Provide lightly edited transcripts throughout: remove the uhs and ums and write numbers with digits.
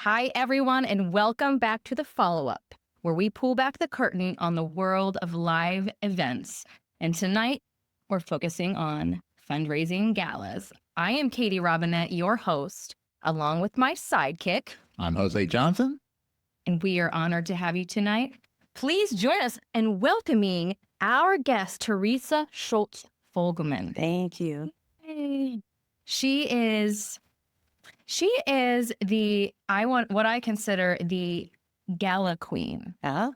Hi, everyone, and welcome back to the follow-up, where we pull back the curtain on the world of live events. And tonight, we're focusing on fundraising galas. I am Katie Robinette, your host, along with my sidekick. I'm Jose Johnson. And we are honored to have you tonight. Please join us in welcoming our guest, Teresa Shultz Fogelman. Thank you. Hey. She is what I consider the gala queen. Oh,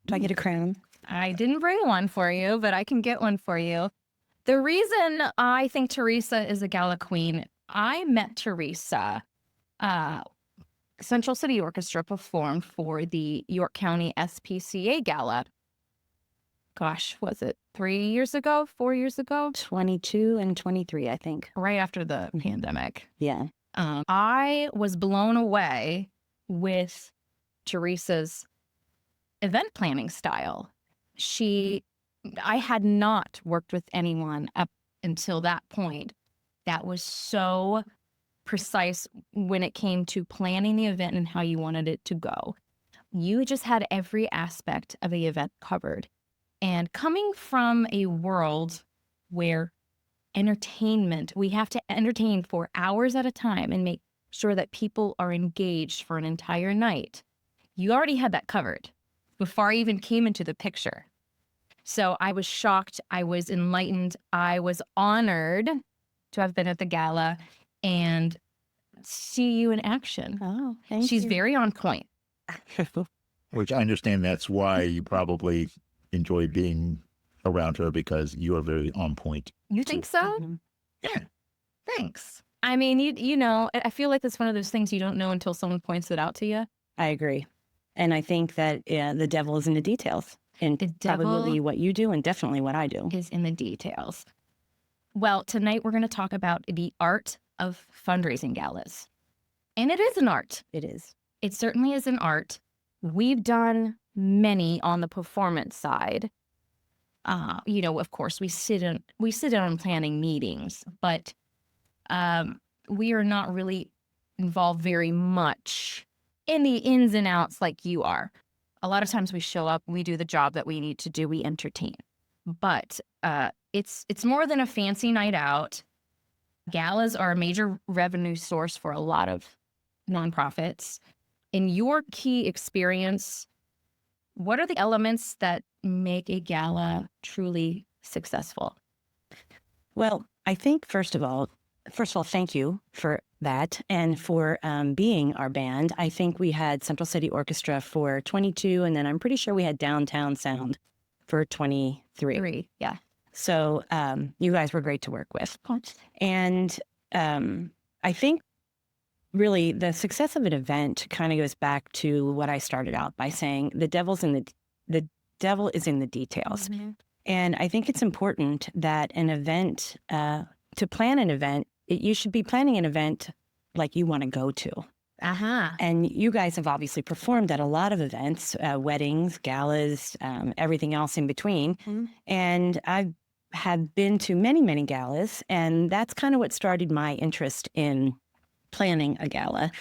do I get a crown? I didn't bring one for you, but I can get one for you. The reason I think Teresa is a gala queen, I met Teresa. Central City Orchestra performed for the York County SPCA Gala. Gosh, was it 3 years ago, 4 years ago? 22 and 23, I think. Right after the pandemic. Yeah. I was blown away with Teresa's event planning style. I had not worked with anyone up until that point that was so precise when it came to planning the event and how you wanted it to go. You just had every aspect of the event covered. And coming from a world where we have to entertain for hours at a time and make sure that people are engaged for an entire night, you already had that covered before I even came into the picture. So I was shocked, I was enlightened, I was honored to have been at the gala and see you in action. Oh, thank you. She's very on point. Which I understand that's why you probably enjoy being around her, because you are very on point. You think so? Mhm. Yeah. Thanks. I mean, you know, I feel like it's one of those things you don't know until someone points it out to you. I agree. And I think that the devil is in the details. And The devil probably what you do and definitely what I do. is in the details. Well, tonight we're going to talk about the art of fundraising galas. And it is an art. It is. It certainly is an art. We've done many on the performance side. Of course, we sit in on planning meetings, but we are not really involved very much in the ins and outs like you are. A lot of times we show up, we do the job that we need to do, we entertain. But it's more than a fancy night out. Galas are a major revenue source for a lot of nonprofits. In your key experience, what are the elements that make a gala truly successful? Well, I think first of all, thank you for that and for being our band. I think we had Central City Orchestra for 22, and then I'm pretty sure we had Downtown Sound for 23. Yeah. So you guys were great to work with. And I think really the success of an event kind of goes back to what I started out by saying: the devil is in the details. Mm-hmm. And I think it's important that an event, to plan an event, you should be planning an event like you want to go to. Uh-huh. And you guys have obviously performed at a lot of events, weddings, galas, everything else in between. Mm-hmm. And I have been to many, many galas, and that's kind of what started my interest in planning a gala,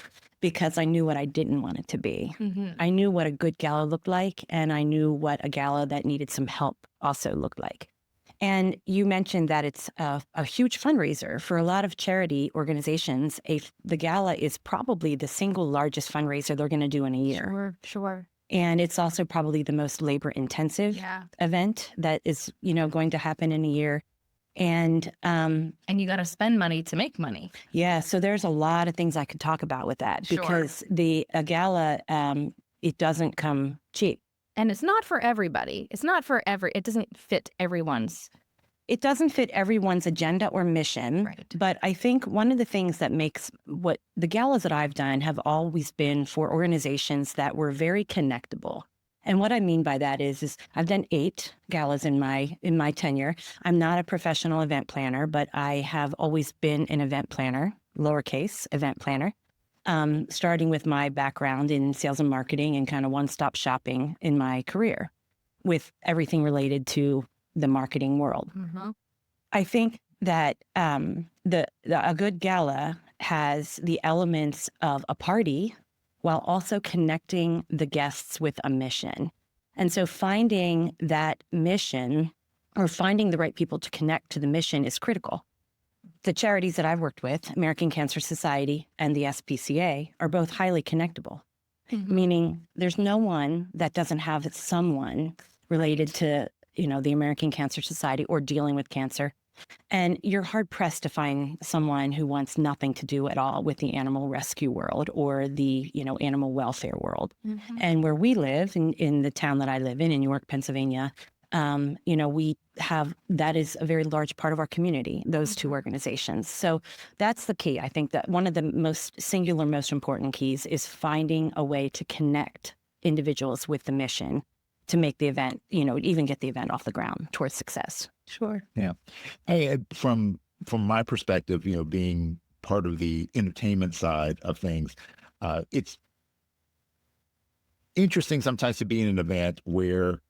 because I knew what I didn't want it to be. Mm-hmm. I knew what a good gala looked like, and I knew what a gala that needed some help also looked like. And you mentioned that it's a huge fundraiser for a lot of charity organizations. The gala is probably the single largest fundraiser they're going to do in a year. Sure. And it's also probably the most labor-intensive event that is, going to happen in a year. And you got to spend money to make money. Yeah, so there's a lot of things I could talk about with that, Sure. because a gala, it doesn't come cheap. And it's not for everybody. It doesn't fit everyone's. It doesn't fit everyone's agenda or mission. Right. But I think one of the things that makes what the galas that I've done have always been for organizations that were very connectable. And what I mean by that is I've done 8 galas in my tenure. I'm not a professional event planner, but I have always been an event planner, lowercase event planner, starting with my background in sales and marketing and kind of one-stop shopping in my career with everything related to the marketing world. Mm-hmm. I think that a good gala has the elements of a party while also connecting the guests with a mission. And so finding that mission or finding the right people to connect to the mission is critical. The charities that I've worked with, American Cancer Society and the SPCA, are both highly connectable, meaning there's no one that doesn't have someone related to, the American Cancer Society or dealing with cancer. And you're hard pressed to find someone who wants nothing to do at all with the animal rescue world or the, animal welfare world. And where we live in the town that I live in York, Pennsylvania, we have, that is a very large part of our community, those two organizations. So that's the key. I think that one of the most important keys is finding a way to connect individuals with the mission to make the event, even get the event off the ground towards success. Sure. Yeah. Hey, from my perspective, being part of the entertainment side of things, it's interesting sometimes to be in an event where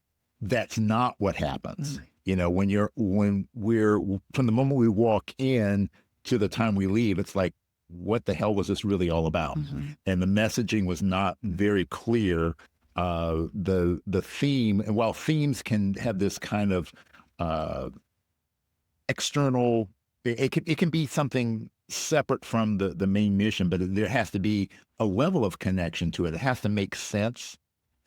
that's not what happens. When we're from the moment we walk in to the time we leave, it's like, what the hell was this really all about? And the messaging was not very clear. The theme, and while themes can have this kind of external, it can be something separate from the main mission, but there has to be a level of connection to it. It has to make sense.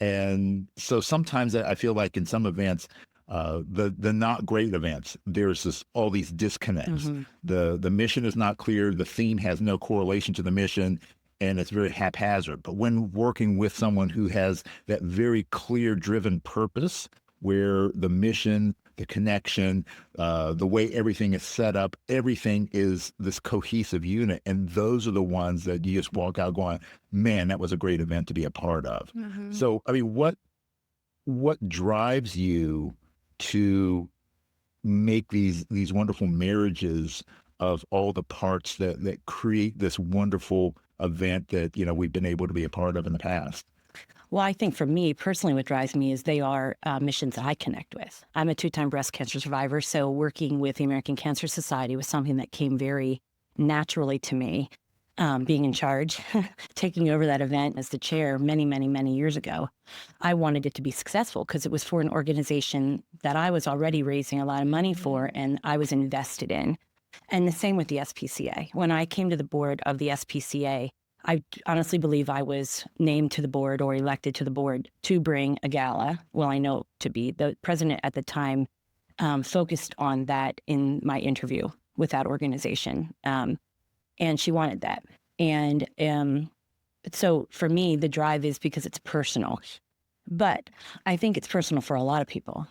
And so sometimes I feel like in some events, the not great events, there's all these disconnects. The mission is not clear. The theme has no correlation to the mission, and it's very haphazard. But when working with someone who has that very clear driven purpose, where the mission, the connection, the way everything is set up, everything is this cohesive unit. And those are the ones that you just walk out going, man, that was a great event to be a part of. So, I mean, what drives you to make these wonderful marriages of all the parts that create this wonderful event that, we've been able to be a part of in the past? Well, I think for me personally, what drives me is they are missions that I connect with. I'm a 2-time breast cancer survivor, so working with the American Cancer Society was something that came very naturally to me. Being in charge, taking over that event as the chair many, many, many years ago, I wanted it to be successful because it was for an organization that I was already raising a lot of money for and I was invested in. And the same with the SPCA. When I came to the board of the SPCA, I honestly believe I was named to the board or elected to the board to bring a gala. Well, I know to be. The president at the time focused on that in my interview with that organization. And she wanted that. And so for me, the drive is because it's personal. But I think it's personal for a lot of people.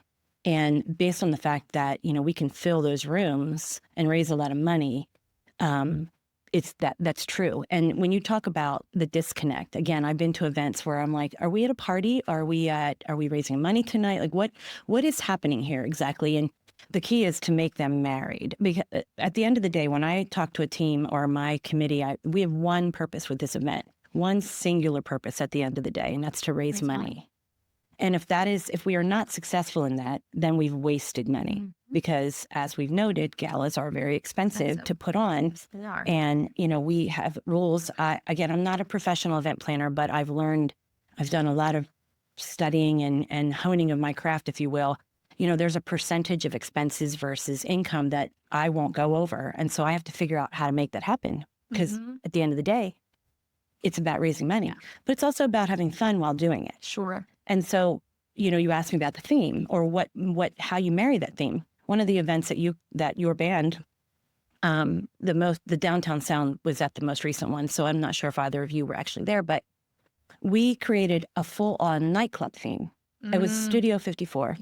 And based on the fact that, we can fill those rooms and raise a lot of money, that's true. And when you talk about the disconnect, again, I've been to events where I'm like, are we at a party? Are we raising money tonight? Like what is happening here exactly? And the key is to make them married. Because at the end of the day, when I talk to a team or my committee, we have one purpose with this event, one singular purpose at the end of the day, and that's to raise money. And if we are not successful in that, then we've wasted money because, as we've noted, galas are very expensive to put on. Yes, they are. And, we have rules. Again, I'm not a professional event planner, but I've done a lot of studying and honing of my craft, if you will. There's a percentage of expenses versus income that I won't go over. And so I have to figure out how to make that happen because at the end of the day, it's about raising money, but it's also about having fun while doing it. Sure. And so, you asked me about the theme or how you marry that theme. One of the events that your band, the Downtown Sound was at the most recent one. So I'm not sure if either of you were actually there, but we created a full-on nightclub theme. It was Studio 54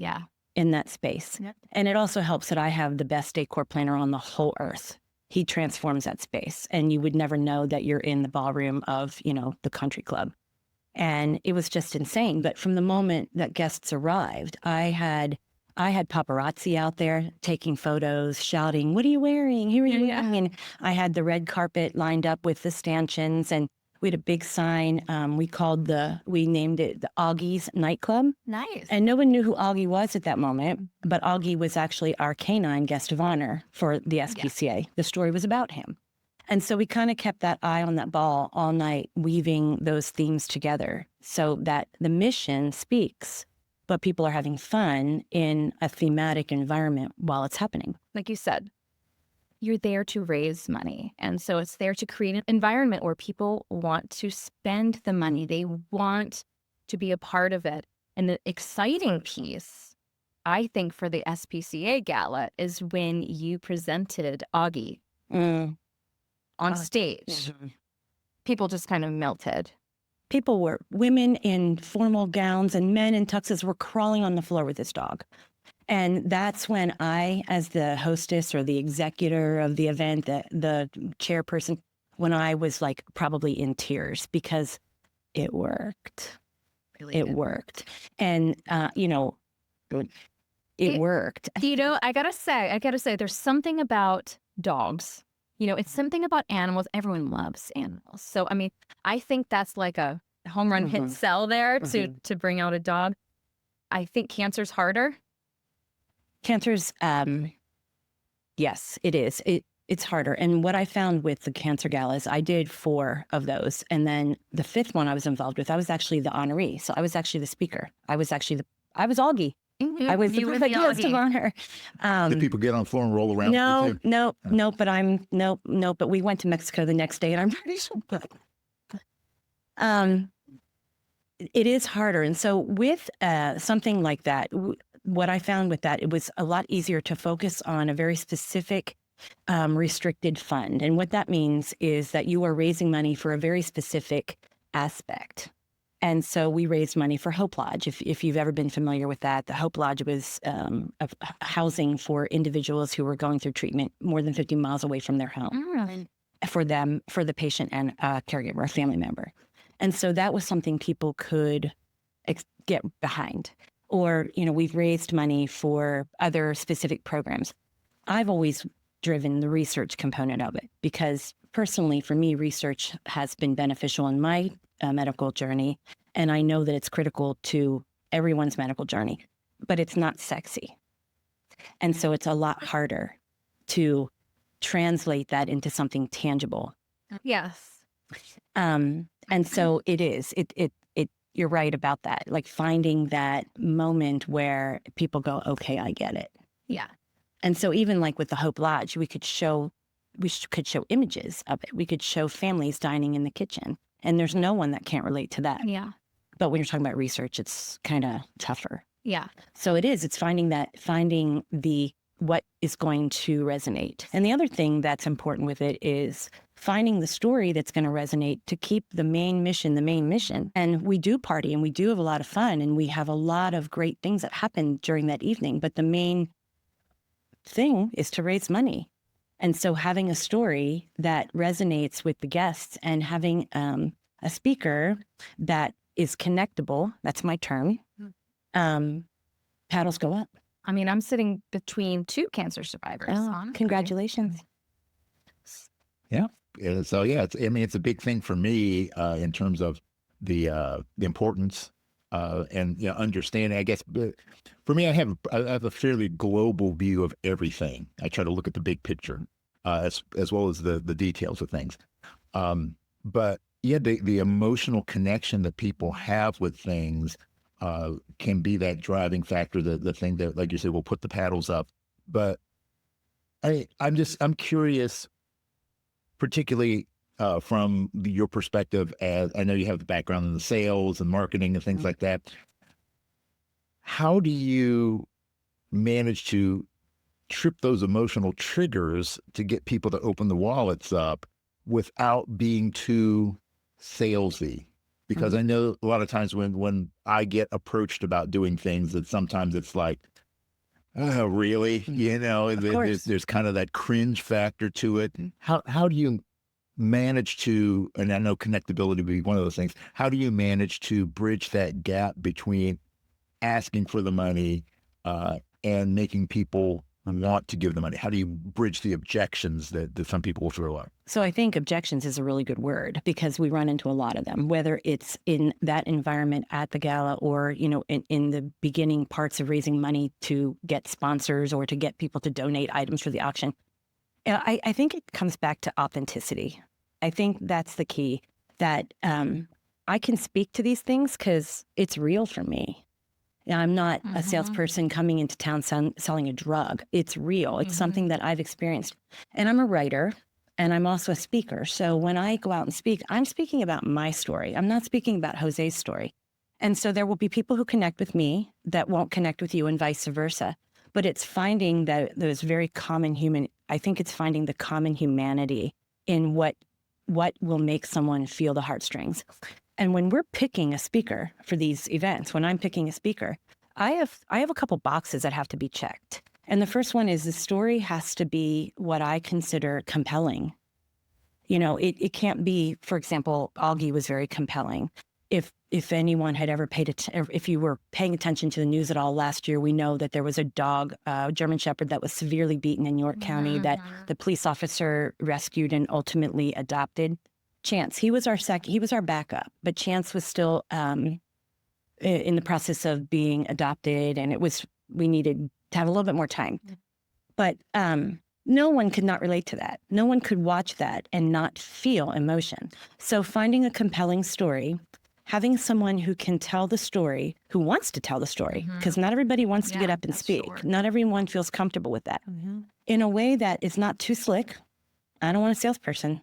in that space. Yep. And it also helps that I have the best decor planner on the whole earth. He transforms that space and you would never know that you're in the ballroom of, the country club. And it was just insane. But from the moment that guests arrived, I had paparazzi out there taking photos, shouting, "What are you wearing? Here are you wearing?" And I had the red carpet lined up with the stanchions, and we had a big sign. We named it the Augie's Nightclub. Nice. And no one knew who Augie was at that moment, but Augie was actually our canine guest of honor for the SPCA. The story was about him. And so we kind of kept that eye on that ball all night, weaving those themes together so that the mission speaks, but people are having fun in a thematic environment while it's happening. Like you said, you're there to raise money. And so it's there to create an environment where people want to spend the money. They want to be a part of it. And the exciting piece, I think, for the SPCA Gala is when you presented Augie on stage. Mm-hmm. People just kind of melted. People were, women in formal gowns and men in tuxes were crawling on the floor with this dog. And that's when I, as the hostess or the executor of the event, the chairperson, when I was like probably in tears because it worked. Really It did. worked. And, it worked. I gotta say, there's something about dogs. It's something about animals. Everyone loves animals. So, I mean, I think that's like a home run hit sell there to bring out a dog. I think cancer's harder. Cancer's, yes, it is. It's harder. And what I found with the cancer galas, I did 4 of those. And then the 5th one I was involved with, I was actually the honoree. So I was actually the speaker. I was Augie. I was the perfect guest of honor. Did people get on the floor and roll around? No. But we went to Mexico the next day, and I'm pretty sure. It is harder, and so with something like that, what I found with that, it was a lot easier to focus on a very specific, restricted fund, and what that means is that you are raising money for a very specific aspect. And so we raised money for Hope Lodge. If you've ever been familiar with that, the Hope Lodge was housing for individuals who were going through treatment more than 50 miles away from their home. For the patient and caregiver, a family member. And so that was something people could get behind. Or, we've raised money for other specific programs. I've always driven the research component of it because personally, for me, research has been beneficial in my medical journey. And I know that it's critical to everyone's medical journey, but it's not sexy. And so it's a lot harder to translate that into something tangible. Yes. And so it is, you're right about that. Like finding that moment where people go, okay, I get it. Yeah. And so even like with the Hope Lodge, we could show images of it. We could show families dining in the kitchen. And there's no one that can't relate to that. Yeah. But when you're talking about research, it's kind of tougher. Yeah. So it's finding what is going to resonate. And the other thing that's important with it is finding the story that's going to resonate to keep the main mission. And we do party and we do have a lot of fun and we have a lot of great things that happen during that evening. But the main thing is to raise money. And so having a story that resonates with the guests and having a speaker that is connectable, that's my term, paddles go up. I mean, I'm sitting between 2 cancer survivors. Honestly. Congratulations. Yeah. So it's a big thing for me in terms of the importance and understanding. I guess, but for me, I have a fairly global view of everything. I try to look at the big picture as well as the details of things. But yeah, the emotional connection that people have with things can be that driving factor. The thing that, like you said, will put the paddles up. But I'm curious, particularly from your perspective, as I know you have the background in the sales and marketing and things like that. How do you manage to trip those emotional triggers to get people to open the wallets up without being too salesy? Because I know a lot of times when I get approached about doing things, that sometimes it's like, oh, really? There's kind of that cringe factor to it. How do you manage to, and I know connectability would be one of those things, how do you manage to bridge that gap between asking for the money and making people want to give the money? How do you bridge the objections that some people will throw up? So I think objections is a really good word because we run into a lot of them, whether it's in that environment at the gala or, in the beginning parts of raising money to get sponsors or to get people to donate items for the auction. I think it comes back to authenticity. I think that's the key, that I can speak to these things because it's real for me. I'm not a salesperson coming into town selling a drug. It's real. It's something that I've experienced. And I'm a writer, and I'm also a speaker. So when I go out and speak, I'm speaking about my story. I'm not speaking about Jose's story. And so there will be people who connect with me that won't connect with you, and vice versa. But it's finding that there's very common human, I think it's finding the common humanity in what will make someone feel the heartstrings. And when we're picking a speaker for these events, when I'm picking a speaker, I have a couple boxes that have to be checked. And the first one is the story has to be what I consider compelling. You know, it can't be, for example, Augie was very compelling. If anyone had ever if you were paying attention to the news at all last year, we know that there was a dog, a German Shepherd, that was severely beaten in York County that the police officer rescued and ultimately adopted. Chance, he was our backup, but Chance was still in the process of being adopted, and we needed to have a little bit more time. But no one could not relate to that. No one could watch that and not feel emotion. So finding a compelling story, having someone who can tell the story, who wants to tell the story, because not everybody wants to get up and speak. Sure. Not everyone feels comfortable with that. In a way that is not too slick. I don't want a salesperson.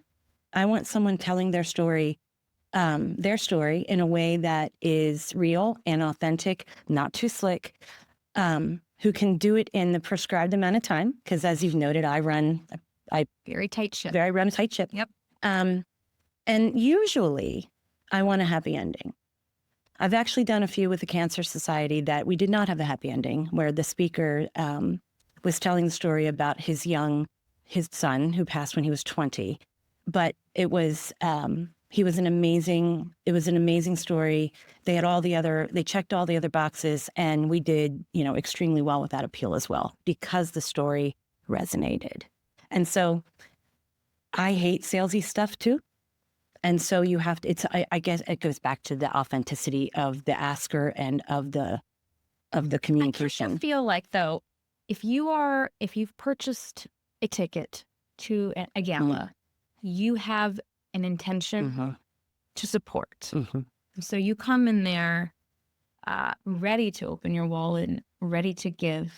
I want someone telling their story in a way that is real and authentic, not too slick, who can do it in the prescribed amount of time. Because as you've noted, I run a tight ship. Yep. And usually I want a happy ending. I've actually done a few with the Cancer Society that we did not have a happy ending, where the speaker was telling the story about his son who passed when he was 20. But it was it was an amazing story. They checked all the other boxes, and we did, extremely well with that appeal as well, because the story resonated. And so I hate salesy stuff too. And so you have to, I guess it goes back to the authenticity of the asker and of the communication. I feel like, though, if you've purchased a ticket to a gala, you have an intention to support. So you come in there ready to open your wallet, ready to give.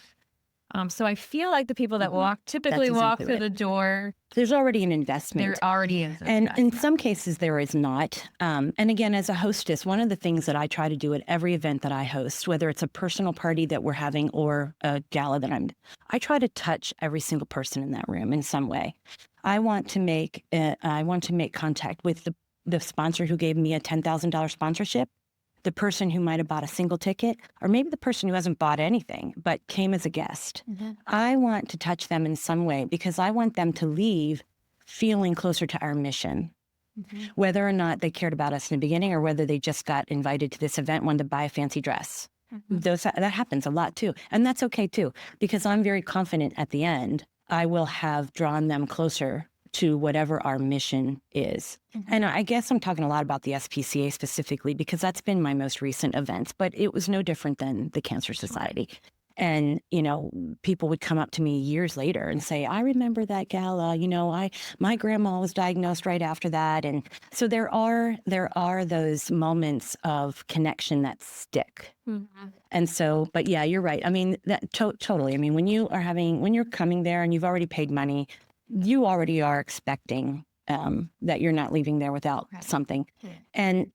So I feel like the people that typically walk through the door, there's already an investment. There already is. And in some cases there is not. And again, as a hostess, one of the things that I try to do at every event that I host, whether it's a personal party that we're having or a gala I try to touch every single person in that room in some way. I want to make contact with the sponsor who gave me a $10,000 sponsorship, the person who might have bought a single ticket, or maybe the person who hasn't bought anything but came as a guest. I want to touch them in some way because I want them to leave feeling closer to our mission. Whether or not they cared about us in the beginning or whether they just got invited to this event, wanted to buy a fancy dress. That happens a lot too. And that's okay too, because I'm very confident at the end I will have drawn them closer to whatever our mission is. And I guess I'm talking a lot about the SPCA specifically because that's been my most recent event, but it was no different than the Cancer Society. And, people would come up to me years later and say, I remember that gala, my grandma was diagnosed right after that. And so there are those moments of connection that stick. And so, but yeah, you're right. I mean, that totally. I mean, when you're coming there and you've already paid money, you already are expecting that you're not leaving there without something. And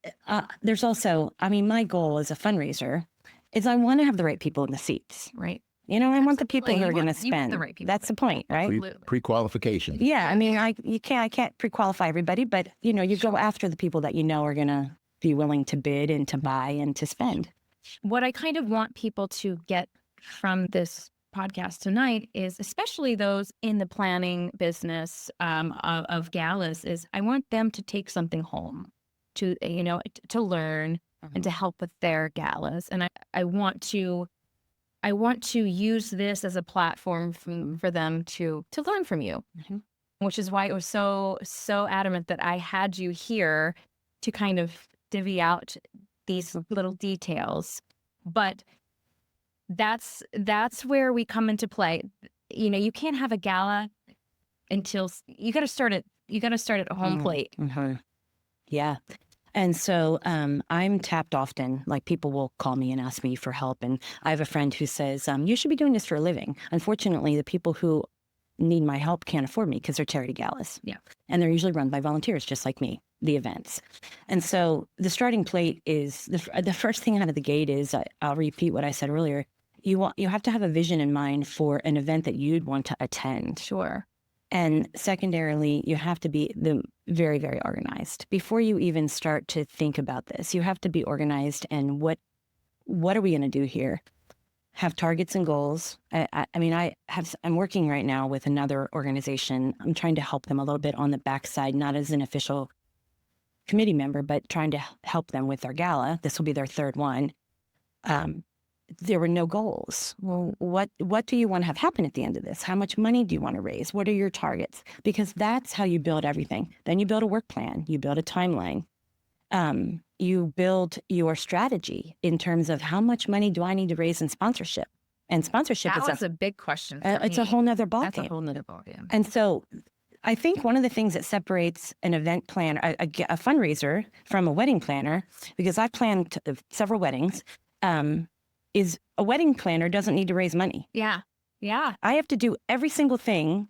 there's also, my goal as a fundraiser is I want to have the right people in the seats. Right. I want the people who are going to spend. The right people. That's the point, right? Pre-qualification. Yeah. I can't pre-qualify everybody, but you go after the people that are going to be willing to bid and to buy and to spend. What I kind of want people to get from this podcast tonight is, especially those in the planning business of galas, is I want them to take something home to learn and to help with their galas. And I want to use this as a platform for them to learn from you, which is why it was so adamant that I had you here to kind of divvy out these little details. But that's where we come into play. You can't have a gala until you got to start at home plate. Yeah. And so I'm tapped often. Like, people will call me and ask me for help. And I have a friend who says, you should be doing this for a living. Unfortunately, the people who need my help can't afford me because they're charity galas. Yeah. And they're usually run by volunteers, just like me, the events. And so the starting plate is, the first thing out of the gate is, I'll repeat what I said earlier. You have to have a vision in mind for an event that you'd want to attend. Sure. And secondarily, you have to be very, very organized. Before you even start to think about this, you have to be organized. And what are we going to do here? Have targets and goals. I'm working right now with another organization. I'm trying to help them a little bit on the backside, not as an official committee member, but trying to help them with their gala. This will be their third one. There were no goals. Well, what do you want to have happen at the end of this? How much money do you want to raise? What are your targets? Because that's how you build everything. Then you build a work plan. You build a timeline. You build your strategy in terms of how much money do I need to raise in sponsorship? And sponsorship is a big question. It's a whole nother ballgame. That's a whole nother ballgame. And so I think one of the things that separates an event planner, a fundraiser, from a wedding planner, because I've planned several weddings, is a wedding planner doesn't need to raise money. Yeah. Yeah. I have to do every single thing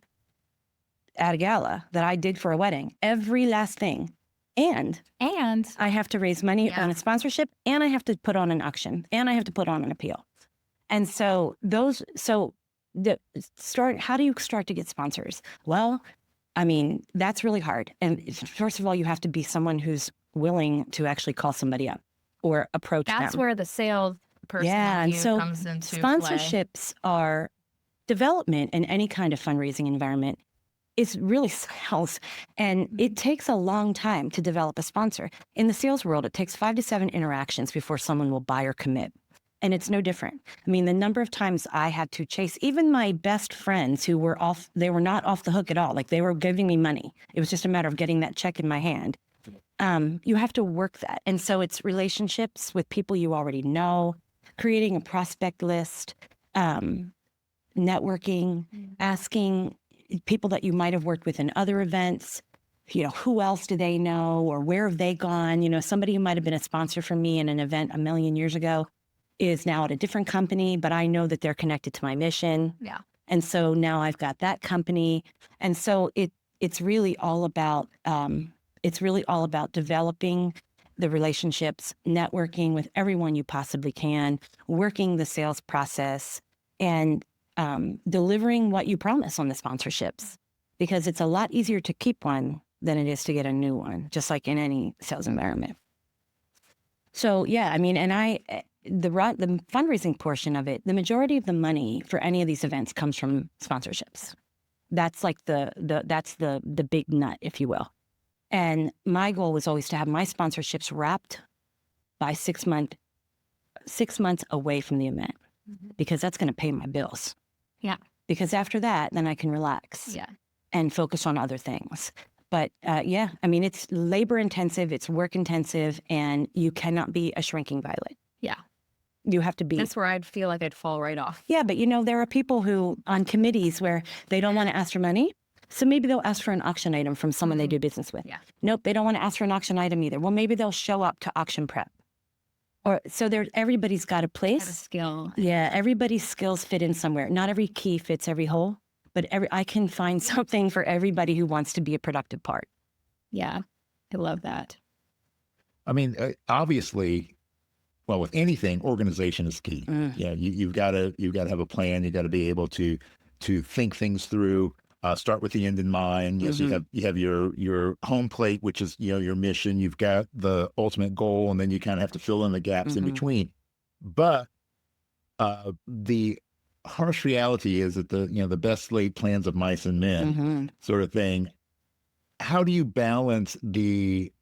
at a gala that I did for a wedding, every last thing. And I have to raise money on a sponsorship, and I have to put on an auction, and I have to put on an appeal. And so how do you start to get sponsors? Well, I mean, that's really hard. And first of all, you have to be someone who's willing to actually call somebody up or approach them. That's where the sales person and so comes into sponsorships play. Are development in any kind of fundraising environment is really sales, and it takes a long time to develop a sponsor. In the sales world, it takes 5 to 7 interactions before someone will buy or commit, and it's no different. I mean, the number of times I had to chase even my best friends who were they were not off the hook at all. Like, they were giving me money. It was just a matter of getting that check in my hand. You have to work that, and so it's relationships with people you already know, creating a prospect list, networking, asking people that you might have worked with in other events, who else do they know, or where have they gone? Somebody who might have been a sponsor for me in an event a million years ago is now at a different company, but I know that they're connected to my mission. Yeah. And so now I've got that company. And so it's really all about developing the relationships, networking with everyone you possibly can, working the sales process, and delivering what you promise on the sponsorships, because it's a lot easier to keep one than it is to get a new one, just like in any sales environment. So yeah, I mean, and the fundraising portion of it, the majority of the money for any of these events comes from sponsorships. That's like the big nut, if you will. And my goal was always to have my sponsorships wrapped by 6 months away from the event, because that's going to pay my bills. Yeah. Because after that, then I can relax and focus on other things. But I mean, it's labor intensive, it's work intensive, and you cannot be a shrinking violet. Yeah. You have to be. That's where I'd feel like I'd fall right off. Yeah, but there are people who on committees where they don't want to ask for money. So maybe they'll ask for an auction item from someone they do business with. Yeah. Nope, they don't want to ask for an auction item either. Well, maybe they'll show up to auction prep. Or so everybody's got a place. Got a skill. Yeah, everybody's skills fit in somewhere. Not every key fits every hole, but I can find something for everybody who wants to be a productive part. Yeah, I love that. I mean, obviously, well, with anything, organization is key. Yeah, you've got to have a plan. You got to be able to think things through. Start with the end in mind. Yes, you have your home plate, which is your mission. You've got the ultimate goal, and then you kind of have to fill in the gaps in between. But the harsh reality is that the best laid plans of mice and men sort of thing. How do you balance the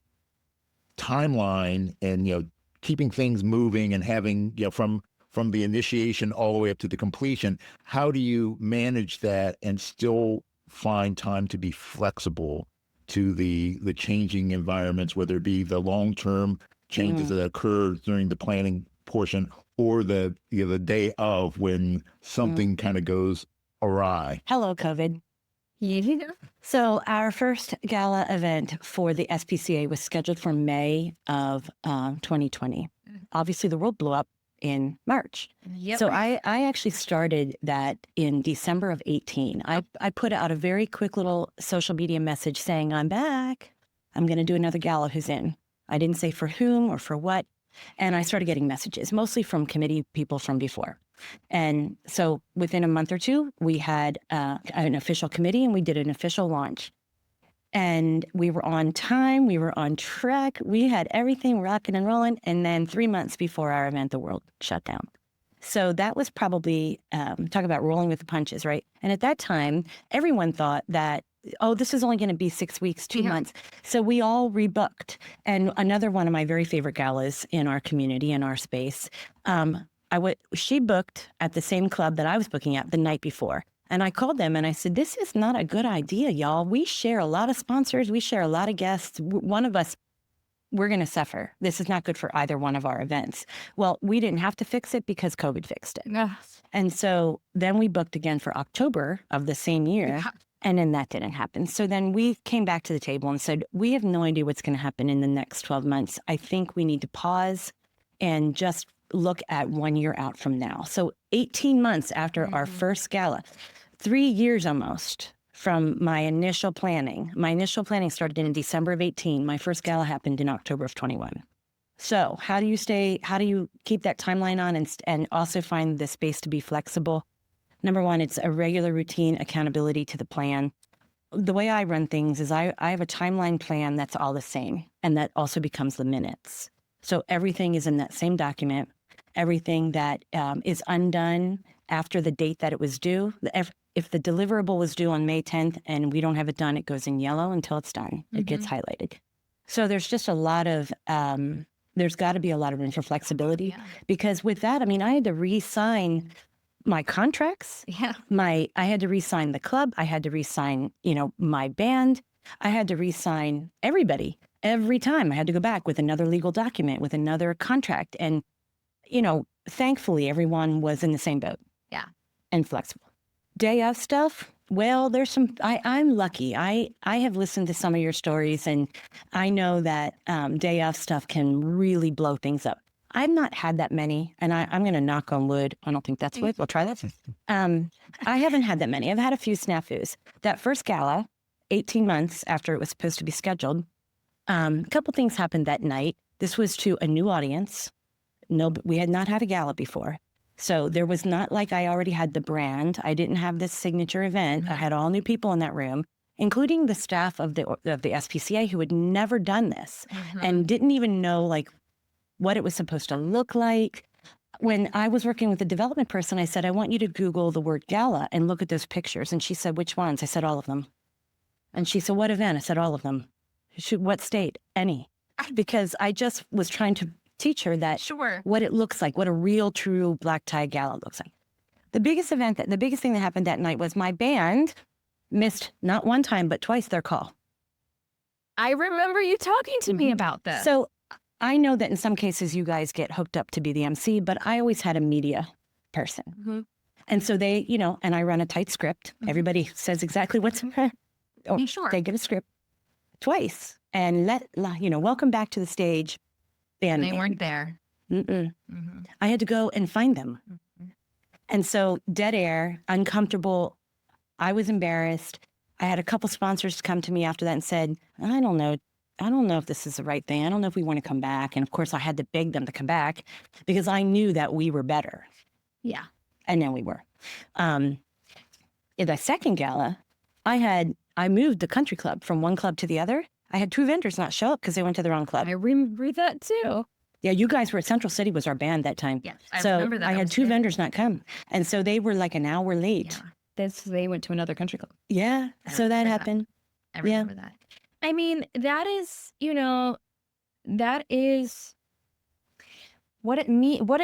timeline and keeping things moving and having from the initiation all the way up to the completion? How do you manage that and still find time to be flexible to the changing environments, whether it be the long-term changes that occur during the planning portion or the day of when something kind of goes awry? Hello, COVID. Yeah. So our first gala event for the SPCA was scheduled for May of 2020. Obviously, the world blew up in March. Yep. So I actually started that in December of 18. I put out a very quick little social media message saying, I'm back. I'm going to do another gala. Who's in? I didn't say for whom or for what. And I started getting messages, mostly from committee people from before. And so within a month or two, we had an official committee and we did an official launch. And we were on time. We were on track. We had everything rocking and rolling. And then 3 months before our event, the world shut down. So that was probably, talk about rolling with the punches, right? And at that time, everyone thought that, oh, this is only going to be 6 weeks, 2 months. So we all rebooked. And another one of my very favorite galas in our community, in our space, she booked at the same club that I was booking at the night before. And I called them and I said, this is not a good idea, y'all. We share a lot of sponsors. We share a lot of guests. One of us, we're going to suffer. This is not good for either one of our events. Well, we didn't have to fix it because COVID fixed it. And so then we booked again for October of the same year. And then that didn't happen. So then we came back to the table and said, we have no idea what's going to happen in the next 12 months. I think we need to pause and just look at 1 year out from now. So 18 months after our first gala, 3 years almost from my initial planning. My initial planning started in December of 18. My first gala happened in October of 21. So how do you keep that timeline on and also find the space to be flexible? Number one, it's a regular routine accountability to the plan. The way I run things is I have a timeline plan that's all the same, and that also becomes the minutes. So everything is in that same document. Everything that is undone after the date that it was due. If the deliverable was due on May 10th and we don't have it done, it goes in yellow until it's done. It gets highlighted. So there's just a lot of, there's got to be a lot of room for flexibility because with that, I mean, I had to re-sign my contracts. I had to re-sign the club. I had to re-sign, my band. I had to re-sign everybody. Every time I had to go back with another legal document, with another contract. And, thankfully everyone was in the same boat. And flexible. Day of stuff, well, there's some, I'm lucky. I have listened to some of your stories and I know that day of stuff can really blow things up. I've not had that many, and I'm going to knock on wood. I don't think that's wood. We'll try that. I haven't had that many. I've had a few snafus. That first gala, 18 months after it was supposed to be scheduled, a couple things happened that night. This was to a new audience. No, we had not had a gala before. So there was not like I already had the brand. I didn't have this signature event. I had all new people in that room, including the staff of the SPCA who had never done this and didn't even know like what it was supposed to look like. When I was working with the development person, I said, I want you to Google the word gala and look at those pictures. And she said, which ones? I said, all of them. And she said, what event? I said, all of them. What state? Any. Because I just was trying to teach her that what it looks like, what a real, true black tie gala looks like. The biggest thing that happened that night was my band missed not one time, but twice their call. I remember you talking to me about this. So I know that in some cases you guys get hooked up to be the MC, but I always had a media person. And so they, and I run a tight script. Everybody says exactly what's they get a script twice and welcome back to the stage. And they weren't there. I had to go and find them. And so dead air, uncomfortable. I was embarrassed. I had a couple sponsors come to me after that and said, I don't know if this is the right thing. I don't know if we want to come back. And of course I had to beg them to come back because I knew that we were better. Yeah. And then we were. In the second gala, I moved the country club from one club to the other. I had 2 vendors not show up because they went to the wrong club. I remember that too. Yeah, you guys were at Central City was our band that time. Yes, I remember that. I had 2 vendors not come. And so they were like an hour late. They went to another country club. Yeah, so that happened. I remember that. I mean, that is what it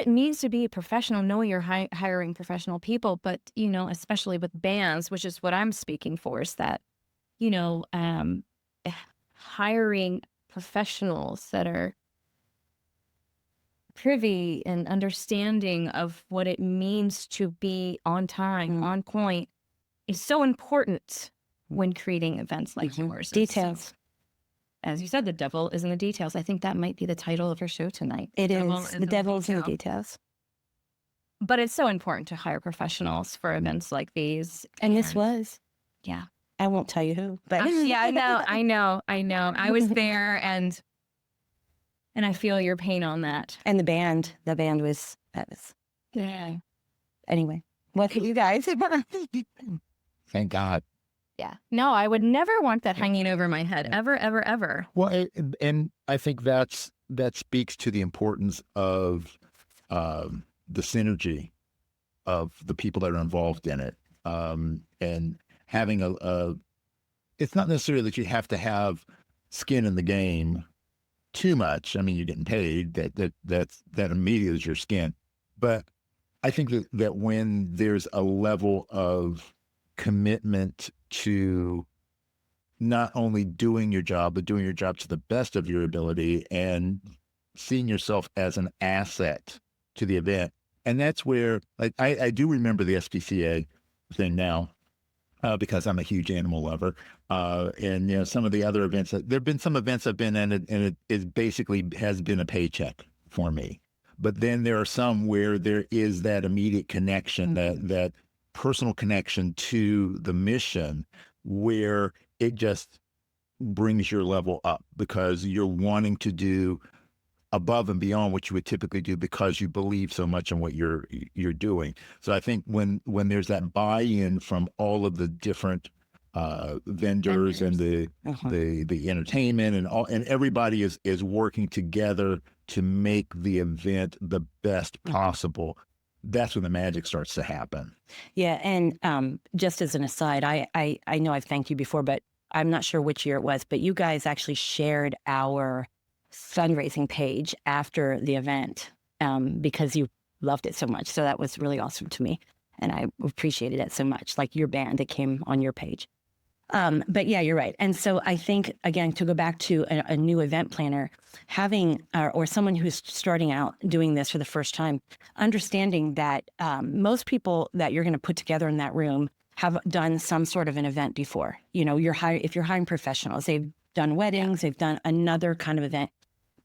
means to be a professional, knowing you're hiring professional people, but, especially with bands, which is what I'm speaking for, is that, hiring professionals that are privy and understanding of what it means to be on time, on point, is so important when creating events like yours. Details. As you said, the devil is in the details. I think that might be the title of your show tonight. It is. The devil's in the details. But it's so important to hire professionals for events like these. And this was. Yeah. I won't tell you who, but Yeah, I know. I was there, and I feel your pain on that. And the band was, Yeah. Anyway, what you guys? Thank God. Yeah. No, I would never want that hanging over my head, ever, ever, ever. Well, and I think that speaks to the importance of the synergy of the people that are involved in it, and having it's not necessarily that you have to have skin in the game too much. I mean, you're getting paid, that immediately is your skin. But I think that when there's a level of commitment to not only doing your job, but doing your job to the best of your ability and seeing yourself as an asset to the event. And that's where, like, I do remember the SPCA thing now, because I'm a huge animal lover. And, some of the other events, there have been some events I've been in, and it basically has been a paycheck for me. But then there are some where there is that immediate connection, that personal connection to the mission, where it just brings your level up because you're wanting to do above and beyond what you would typically do because you believe so much in what you're doing. So I think when there's that buy-in from all of the different vendors and the entertainment and everybody is working together to make the event the best possible, that's when the magic starts to happen. Yeah, and just as an aside, I know I've thanked you before, but I'm not sure which year it was, but you guys actually shared our fundraising page after the event because you loved it so much. So that was really awesome to me, and I appreciated it so much, like your band that came on your page. But yeah, you're right. And so I think, again, to go back to a new event planner, having or someone who's starting out doing this for the first time, understanding that most people that you're going to put together in that room have done some sort of an event before. If you're hiring professionals, they've done weddings, they've done another kind of event,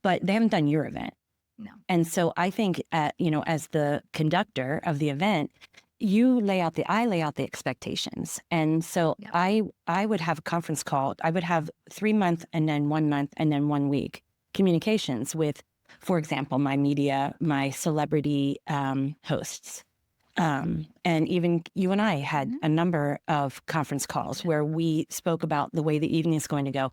but they haven't done your event. No. And so I think, as the conductor of the event, I lay out the expectations. And so I would have a conference call. I would have 3 month and then 1 month and then 1 week communications with, for example, my media, my celebrity hosts. And even you and I had a number of conference calls where we spoke about the way the evening is going to go.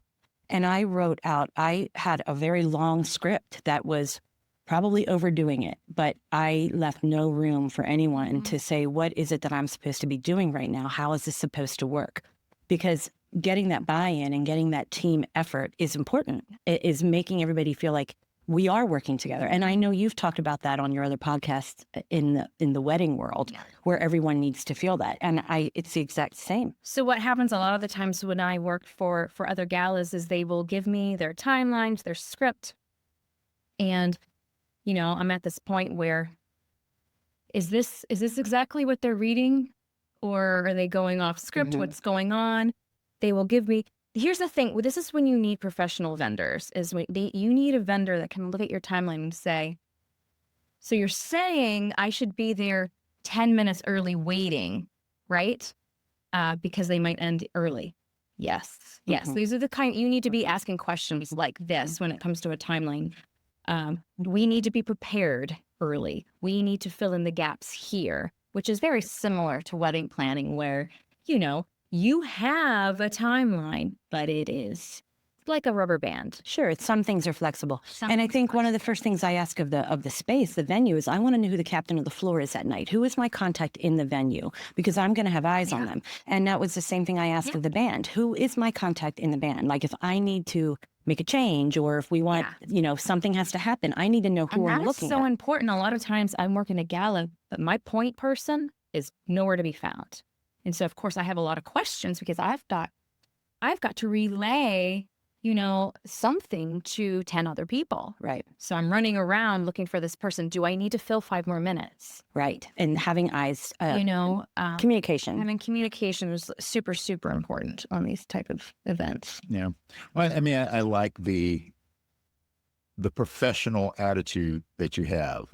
And I had a very long script that was probably overdoing it, but I left no room for anyone to say, what is it that I'm supposed to be doing right now? How is this supposed to work? Because getting that buy-in and getting that team effort is important. It is making everybody feel like we are working together. And I know you've talked about that on your other podcasts in the wedding world, where everyone needs to feel that. And it's the exact same. So what happens a lot of the times when I work for other galas is they will give me their timelines, their script, and I'm at this point where is this exactly what they're reading, or are they going off script? What's going on? They will give me. Here's the thing. This is when you need professional vendors. You need a vendor that can look at your timeline and say, so you're saying I should be there 10 minutes early waiting, right? Because they might end early. Yes. These are the kind you need to be asking questions like this when it comes to a timeline. We need to be prepared early. We need to fill in the gaps here, which is very similar to wedding planning where, you have a timeline, but it is like a rubber band. Sure, some things are flexible. And I think one of the first things I ask of the space, the venue, is I want to know who the captain of the floor is that night. Who is my contact in the venue? Because I'm going to have eyes on them. And that was the same thing I asked of the band. Who is my contact in the band? Like if I need to make a change or if we want, something has to happen, I need to know who I'm looking at. That's so important. A lot of times I'm working a gala, but my point person is nowhere to be found. And so, of course, I have a lot of questions because I've got to relay, something to 10 other people. Right. So I'm running around looking for this person. Do I need to fill 5 more minutes? Right. And having eyes, Communication. communication. Having communication is super, super important on these type of events. Yeah. Well, I mean, I like the professional attitude that you have.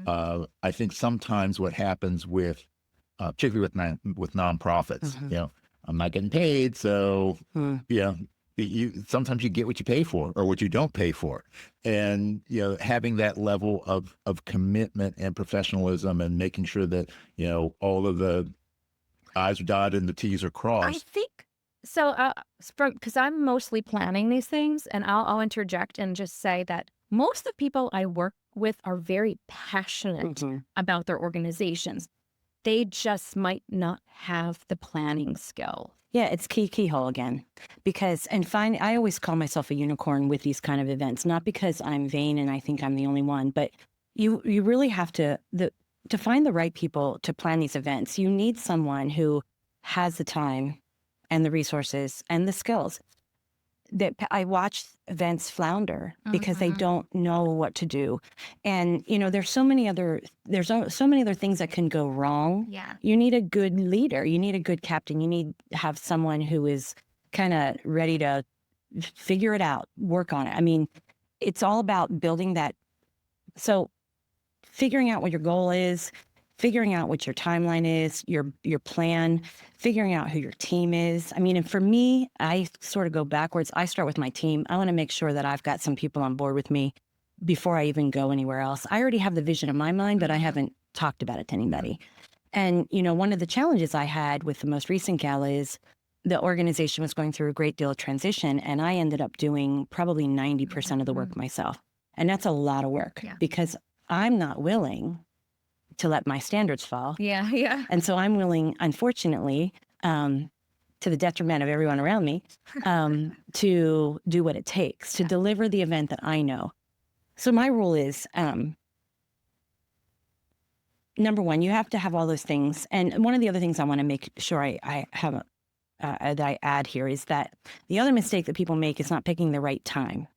I think sometimes what happens with, particularly with nonprofits, I'm not getting paid, so sometimes you get what you pay for or what you don't pay for, and having that level of commitment and professionalism and making sure that all of the I's are dotted and the T's are I crossed. think so, because I'm mostly planning these things, and I'll interject and just say that most of the people I work with are very passionate about their organizations. They just might not have the planning skill. Yeah, it's keyhole again, because I always call myself a unicorn with these kind of events, not because I'm vain and I think I'm the only one, but you really have to find the right people to plan these events. You need someone who has the time and the resources and the skills. That I watch events flounder because they don't know what to do, and there's so many other things that can go wrong. Yeah. You need a good leader. You need a good captain. You need to have someone who is kind of ready to figure it out, work on it. I mean, it's all about building that. So, figuring out what your goal is, figuring out what your timeline is, your plan, figuring out who your team is. I mean, and for me, I sort of go backwards. I start with my team. I want to make sure that I've got some people on board with me before I even go anywhere else. I already have the vision in my mind, but I haven't talked about it to anybody. And, one of the challenges I had with the most recent gala is the organization was going through a great deal of transition, and I ended up doing probably 90% of the work myself. And that's a lot of work because I'm not willing to let my standards fall. Yeah. And so I'm willing, unfortunately, to the detriment of everyone around me, to do what it takes to deliver the event that I know. So my rule is, number one, you have to have all those things. And one of the other things I want to make sure I have that I add here is that the other mistake that people make is not picking the right time.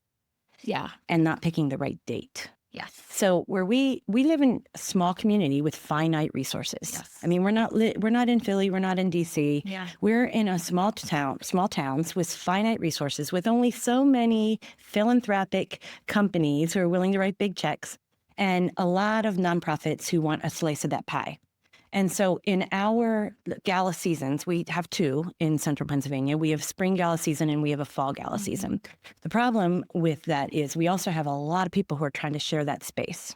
Yeah. And not picking the right date. Yes. So where we live in a small community with finite resources. Yes. I mean, we're not in Philly, we're not in DC. Yeah. We're in a small towns with finite resources, with only so many philanthropic companies who are willing to write big checks, and a lot of nonprofits who want a slice of that pie. And so in our gala seasons, we have 2 in central Pennsylvania. We have spring gala season and we have a fall gala season. The problem with that is we also have a lot of people who are trying to share that space.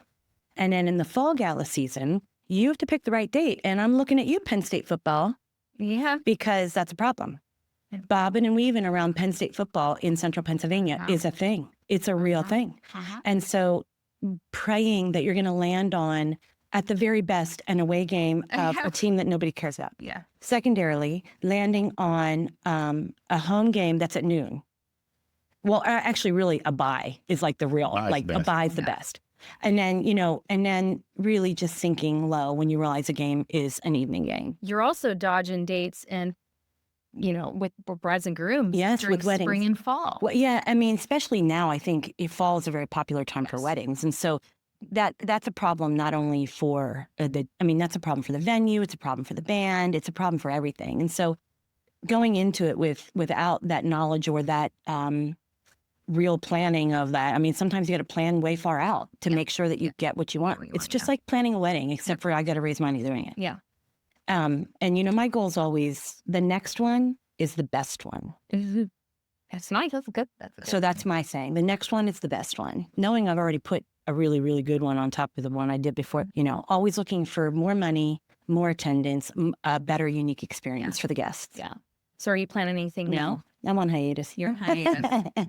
And then in the fall gala season, you have to pick the right date. And I'm looking at you, Penn State football, because that's a problem. Bobbing and weaving around Penn State football in central Pennsylvania is a thing. It's a real thing. And so praying that you're going to land on, at the very best, an away game of a team that nobody cares about. Yeah. Secondarily, landing on a home game that's at noon. Well, actually, really, a bye is like the real, a bye is the best. And then, really just sinking low when you realize a game is an evening game. You're also dodging dates and, with brides and grooms. Yes, during with weddings. Spring and fall. Well, yeah, I mean, especially now, I think fall is a very popular time for weddings. And so that's a problem not only for that's a problem for the venue, it's a problem for the band, it's a problem for everything. And so going into it without that knowledge or that real planning of that, I mean, sometimes you got to plan way far out to make sure that you get what you want. It's just like planning a wedding, except for I got to raise money doing it. Yeah. And my goal is always the next one is the best one. That's nice. That's good. So that's my saying. The next one is the best one. Knowing I've already put a really, really good one on top of the one I did before, always looking for more money, more attendance, a better, unique experience for the guests. Yeah. So are you planning anything now? No, I'm on hiatus. You're on hiatus.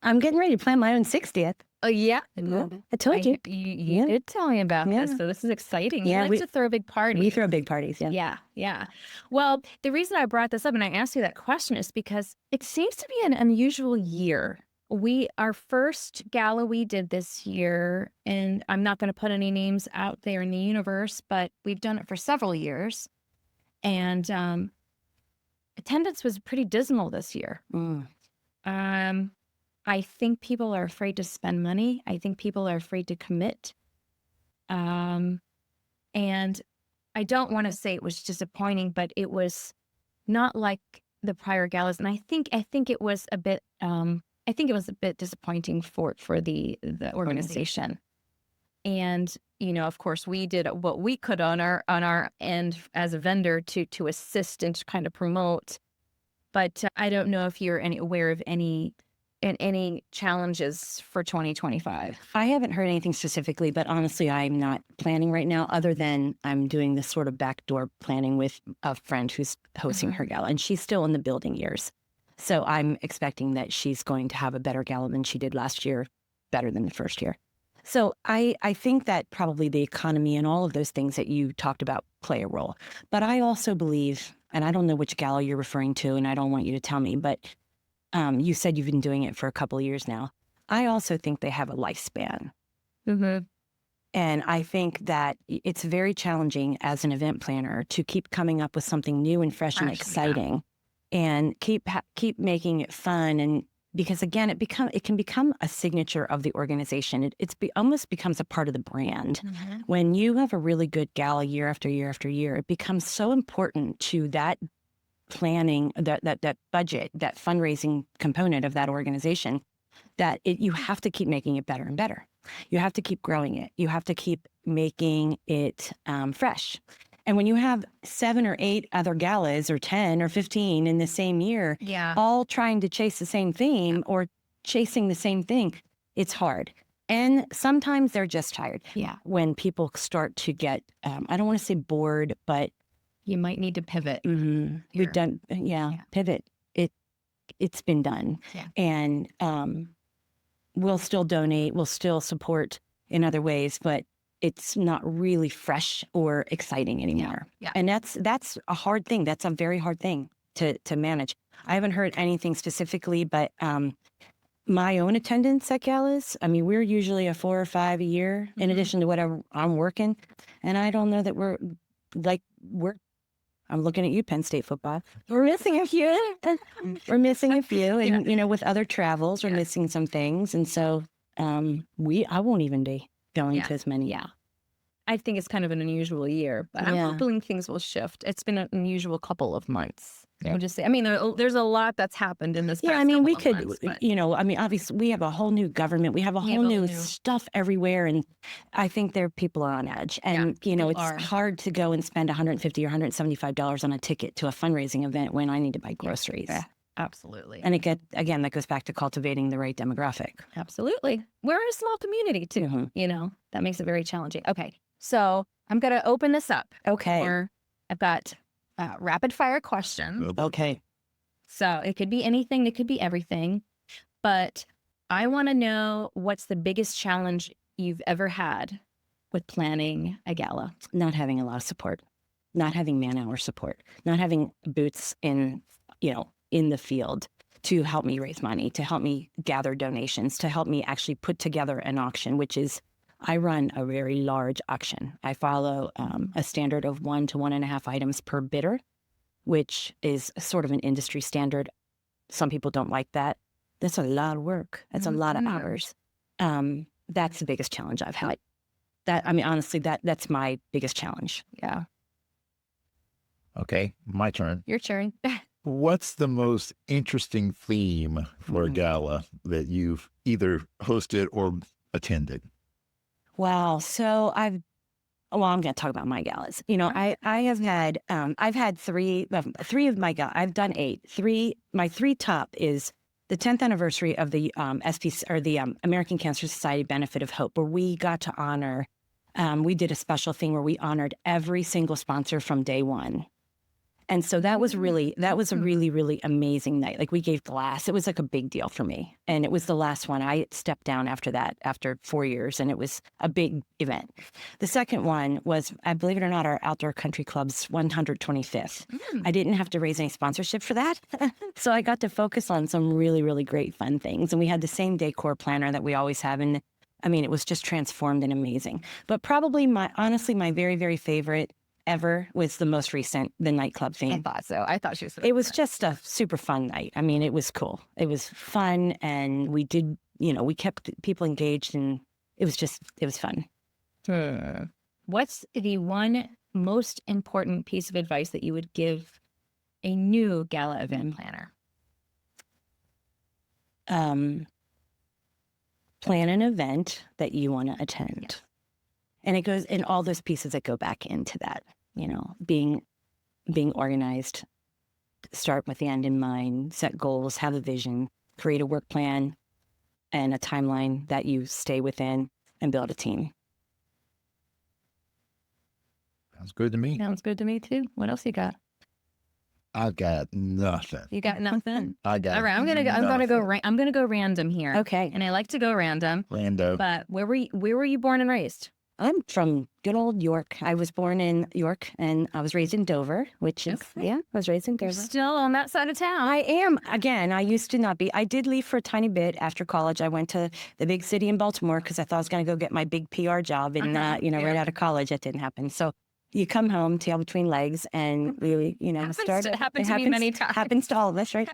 I'm getting ready to plan my own 60th. Oh, yeah. I told you. You did tell me about this, so this is exciting. Yeah, you like to throw big parties. We throw big parties, Yeah. Well, the reason I brought this up and I asked you that question is because it seems to be an unusual year. Our first gala we did this year, and I'm not going to put any names out there in the universe, but we've done it for several years. And attendance was pretty dismal this year. I think people are afraid to spend money. I think people are afraid to commit. And I don't want to say it was disappointing, but it was not like the prior galas. And I think it was a bit disappointing for the organization. And, of course, we did what we could on our end as a vendor to assist and to kind of promote. But I don't know if you're aware of any challenges for 2025. I haven't heard anything specifically, but honestly, I'm not planning right now, other than I'm doing this sort of backdoor planning with a friend who's hosting her gala, and she's still in the building years. So I'm expecting that she's going to have a better gala than she did last year, better than the first year. So I think that probably the economy and all of those things that you talked about play a role. But I also believe, and I don't know which gala you're referring to, and I don't want you to tell me, but you said you've been doing it for a couple of years now. I also think they have a lifespan. Mm-hmm. And I think that it's very challenging as an event planner to keep coming up with something new and fresh and exciting, and keep making it fun. And because again, it can become a signature of the organization. It almost becomes a part of the brand. Mm-hmm. When you have a really good gala year after year after year, it becomes so important to that planning, that budget, that fundraising component of that organization, that you have to keep making it better and better. You have to keep growing it. You have to keep making it fresh. And when you have 7 or 8 other galas, or 10 or 15 in the same year, all trying to chase the same theme or chasing the same thing, it's hard. And sometimes they're just tired. Yeah. When people start to get, I don't want to say bored, but you might need to pivot. Mm-hmm. We've done, pivot. It's been done. Yeah. And we'll still donate, we'll still support in other ways, but it's not really fresh or exciting anymore. Yeah. And that's a hard thing. That's a very hard thing to manage. I haven't heard anything specifically, but my own attendance at galas, I mean, we're usually a 4 or 5 a year in addition to whatever I'm working. And I don't know that I'm looking at you, Penn State football. We're missing a few. We're missing a few. And, with other travels, we're missing some things. And so I won't even be going to as many. Yeah. I think it's kind of an unusual year, but I'm hoping things will shift. It's been an unusual couple of months. Yeah. I'll just say, I mean, there's a lot that's happened in this past we couple could, of months, but obviously we have a whole new government. We have a whole new stuff everywhere. And I think people are on edge. And, it's hard to go and spend $150 or $175 on a ticket to a fundraising event when I need to buy groceries. Yeah, absolutely. And that goes back to cultivating the right demographic. Absolutely. We're a small community too, that makes it very challenging. Okay. So I'm going to open this up. Okay. I've got rapid fire questions. Okay. So it could be anything, it could be everything, but I want to know what's the biggest challenge you've ever had with planning a gala? Not having a lot of support, not having man-hour support, not having boots in the field to help me raise money, to help me gather donations, to help me actually put together an auction, which is, I run a very large auction. I follow a standard of 1 to 1.5 items per bidder, which is sort of an industry standard. Some people don't like that. That's a lot of work. That's a lot of hours. That's the biggest challenge I've had. Honestly, that's my biggest challenge. Yeah. Okay, my turn. Your turn. What's the most interesting theme for a gala that you've either hosted or attended? Wow. So I'm going to talk about my galas. I have had, I've had three of my galas. I've done 8. My 3 top is the 10th anniversary of the SPC, or the American Cancer Society Benefit of Hope, where we got to honor, we did a special thing where we honored every single sponsor from day one. And so that was a really, really amazing night. Like, we gave glass. It was like a big deal for me. And it was the last one. I stepped down after that, after 4 years, and it was a big event. The second one was, I believe it or not, our Outdoor Country Club's 125th. I didn't have to raise any sponsorship for that. So I got to focus on some really, really great fun things. And we had the same decor planner that we always have. And it was just transformed and amazing. But probably honestly, my very, very favorite ever was the most recent, the nightclub I theme. thought so. I thought she was. It was just a super fun night. I mean, it was cool. It was fun, and we did, we kept people engaged, and it was fun. What's the one most important piece of advice that you would give a new gala event planner? Plan an event that you want to attend. Yes. And it goes in all those pieces that go back into that, being organized, start with the end in mind, set goals, have a vision, create a work plan and a timeline that you stay within, and build a team. Sounds good to me. Sounds good to me too. What else you got? I've got nothing. You got nothing? I got All right, I'm gonna go random here. Okay. And I like to go random. Rando. But where were you born and raised? I'm from good old York. I was born in York, and I was raised in Dover, which is, Okay. I was raised in You're Dover. still on that side of town. I am. Again, I used to not be. I did leave for a tiny bit after college. I went to the big city in Baltimore because I thought I was going to go get my big PR job. And, right out of college, that didn't happen. So you come home, tail between legs, and really, start. It happened to me many times. Happens to all of us, right?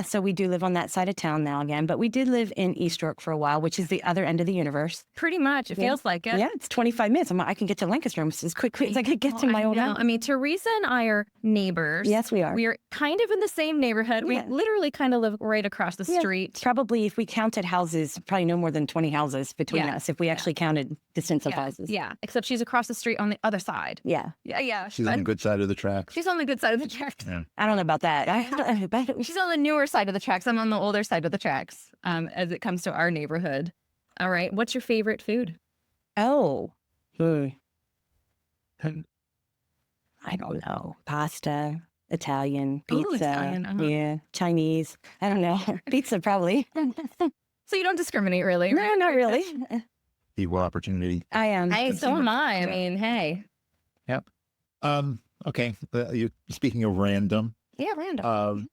So we do live on that side of town now again. But we did live in East York for a while, which is the other end of the universe. Pretty much. It feels like it. Yeah, it's 25 minutes. I can get to Lancaster as quickly as I could get to my old house. I mean, Teresa and I are neighbors. Yes, we are. We are kind of in the same neighborhood. Yeah. We literally kind of live right across the Yeah. street. Probably, if we counted houses, probably no more than 20 houses between Yeah. us, if we actually counted distance of houses. Yeah, except she's across the street on the other side. Yeah. Yeah. She's on the good side of the tracks. She's on the good side of the tracks. Yeah. I don't know about that. I don't know about it. She's on the newer side of the tracks. I'm on the older side of the tracks as it comes to our neighborhood. All right. What's your favorite food? Oh. I don't know. Pasta, Italian, Ooh, pizza. Italian, Yeah. Chinese. I don't know. Pizza, probably. So you don't discriminate, really? No, not really. Equal opportunity. I am. Hey, so am I. I mean, hey. Yep. Okay. You speaking of random, Yeah, random.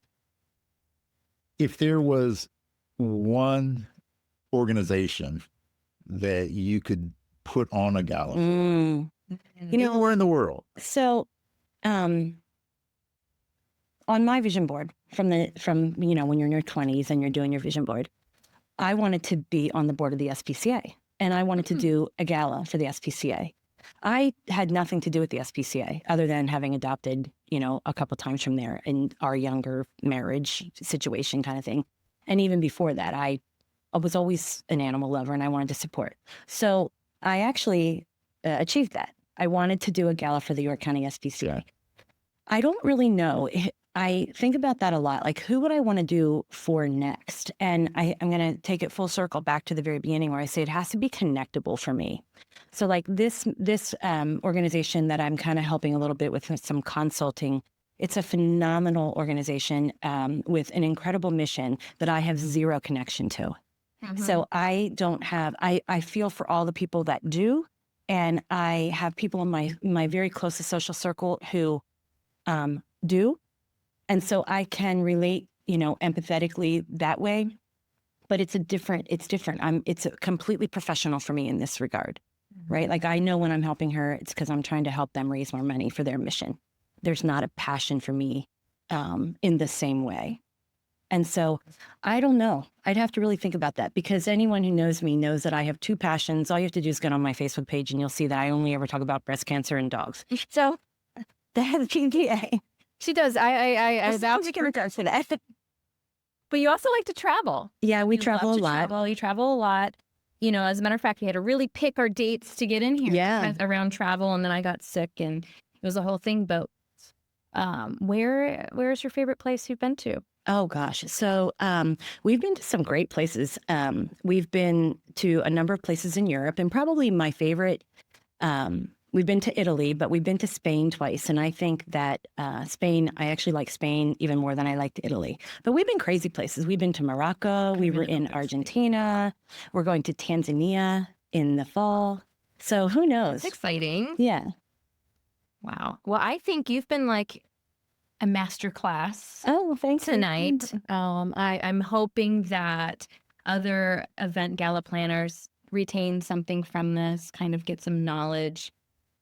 if there was one organization that you could put on a gala, anywhere in the world, So, on my vision board from when you're in your 20s and you're doing your vision board, I wanted to be on the board of the SPCA, and I wanted to do a gala for the SPCA. I had nothing to do with the SPCA other than having adopted, a couple times from there in our younger marriage situation kind of thing. And even before that, I was always an animal lover, and I wanted to support. So I actually achieved that. I wanted to do a gala for the York County SPCA. I don't really know. I think about that a lot. Like, who would I want to do for next? And I'm going to take it full circle back to the very beginning where I say it has to be connectable for me. So like this organization that I'm kind of helping a little bit with some consulting, it's a phenomenal organization with an incredible mission that I have zero connection to. So I don't have, I feel for all the people that do. And I have people in my very closest social circle who do. And so I can relate, empathetically that way, but it's different. It's completely professional for me in this regard, right? Like, I know when I'm helping her, it's because I'm trying to help them raise more money for their mission. There's not a passion for me in the same way. And so I don't know. I'd have to really think about that, because anyone who knows me knows that I have two passions. All you have to do is get on my Facebook page and you'll see that I only ever talk about breast cancer and dogs. So that's PDA. She does. I vouch for that. But you also like to travel. Yeah, we You travel love a to lot. You travel a lot. As a matter of fact, we had to really pick our dates to get in here. Yeah. Around travel, and then I got sick, and it was a whole thing. But where's your favorite place you've been to? Oh gosh. So we've been to some great places. We've been to a number of places in Europe, and probably my favorite, we've been to Italy, but we've been to Spain twice. And I think that I actually like Spain even more than I liked Italy. But we've been crazy places. We've been to Morocco. We were in Argentina. We're going to Tanzania in the fall. So who knows? It's exciting. Yeah. Wow. Well, I think you've been like a master class Oh, thanks. tonight. I'm hoping that other event gala planners retain something from this, kind of get some knowledge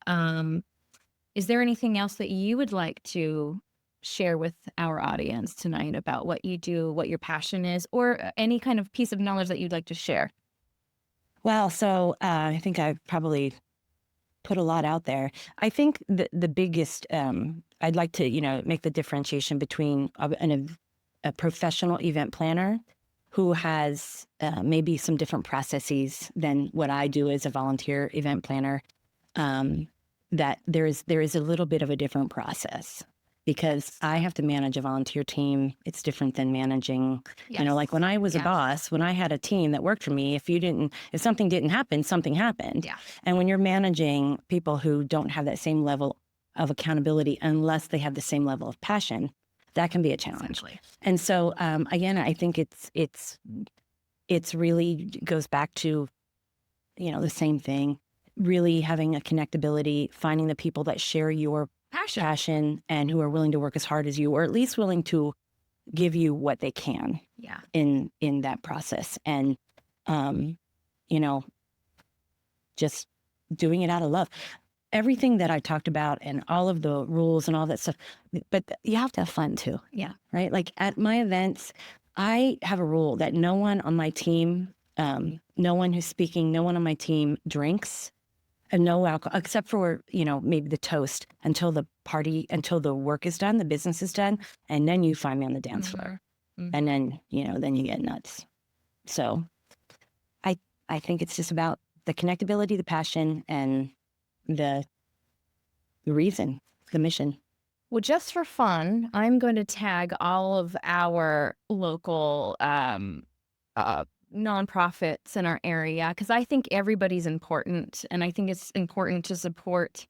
Is there anything else that you would like to share with our audience tonight about what you do, what your passion is, or any kind of piece of knowledge that you'd like to share? Well, so I think I've probably put a lot out there. I think the biggest, I'd like to, make the differentiation between a professional event planner who has maybe some different processes than what I do as a volunteer event planner. That there is a little bit of a different process because I have to manage a volunteer team. It's different than managing, like when I was a boss, when I had a team that worked for me, if something didn't happen, something happened. Yeah. And when you're managing people who don't have that same level of accountability, unless they have the same level of passion, that can be a challenge. Essentially. And so, again, I think it's really goes back to, the same thing, really having a connectability, finding the people that share your passion and who are willing to work as hard as you, or at least willing to give you what they can in that process. And, just doing it out of love. Everything that I talked about and all of the rules and all that stuff, but you have to have fun too. Yeah. Right? Like at my events, I have a rule that no one on my team, no one who's speaking, no one on my team drinks. And no alcohol, except for, maybe the toast until the work is done, the business is done. And then you find me on the dance floor. Mm-hmm. And then, then you get nuts. So I think it's just about the connectability, the passion, and the reason, the mission. Well, just for fun, I'm going to tag all of our local nonprofits in our area because I think everybody's important, and I think it's important to support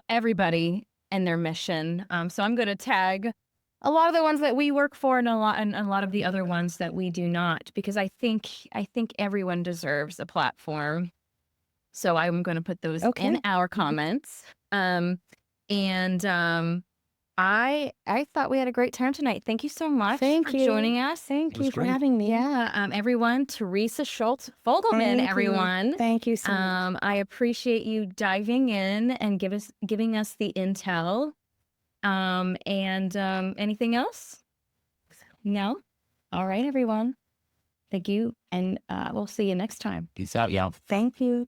everybody and their mission. So I'm going to tag a lot of the ones that we work for and a lot of the other ones that we do not, because I think everyone deserves a platform. So I'm going to put those in our comments. I thought we had a great time tonight. Thank you so much for joining us. Thank you for having me. Yeah, everyone, Teresa Shultz Fogelman, everyone. Thank you so much. I appreciate you diving in and giving us the intel. Anything else? No? All right, everyone. Thank you, and we'll see you next time. Peace out, y'all. Thank you.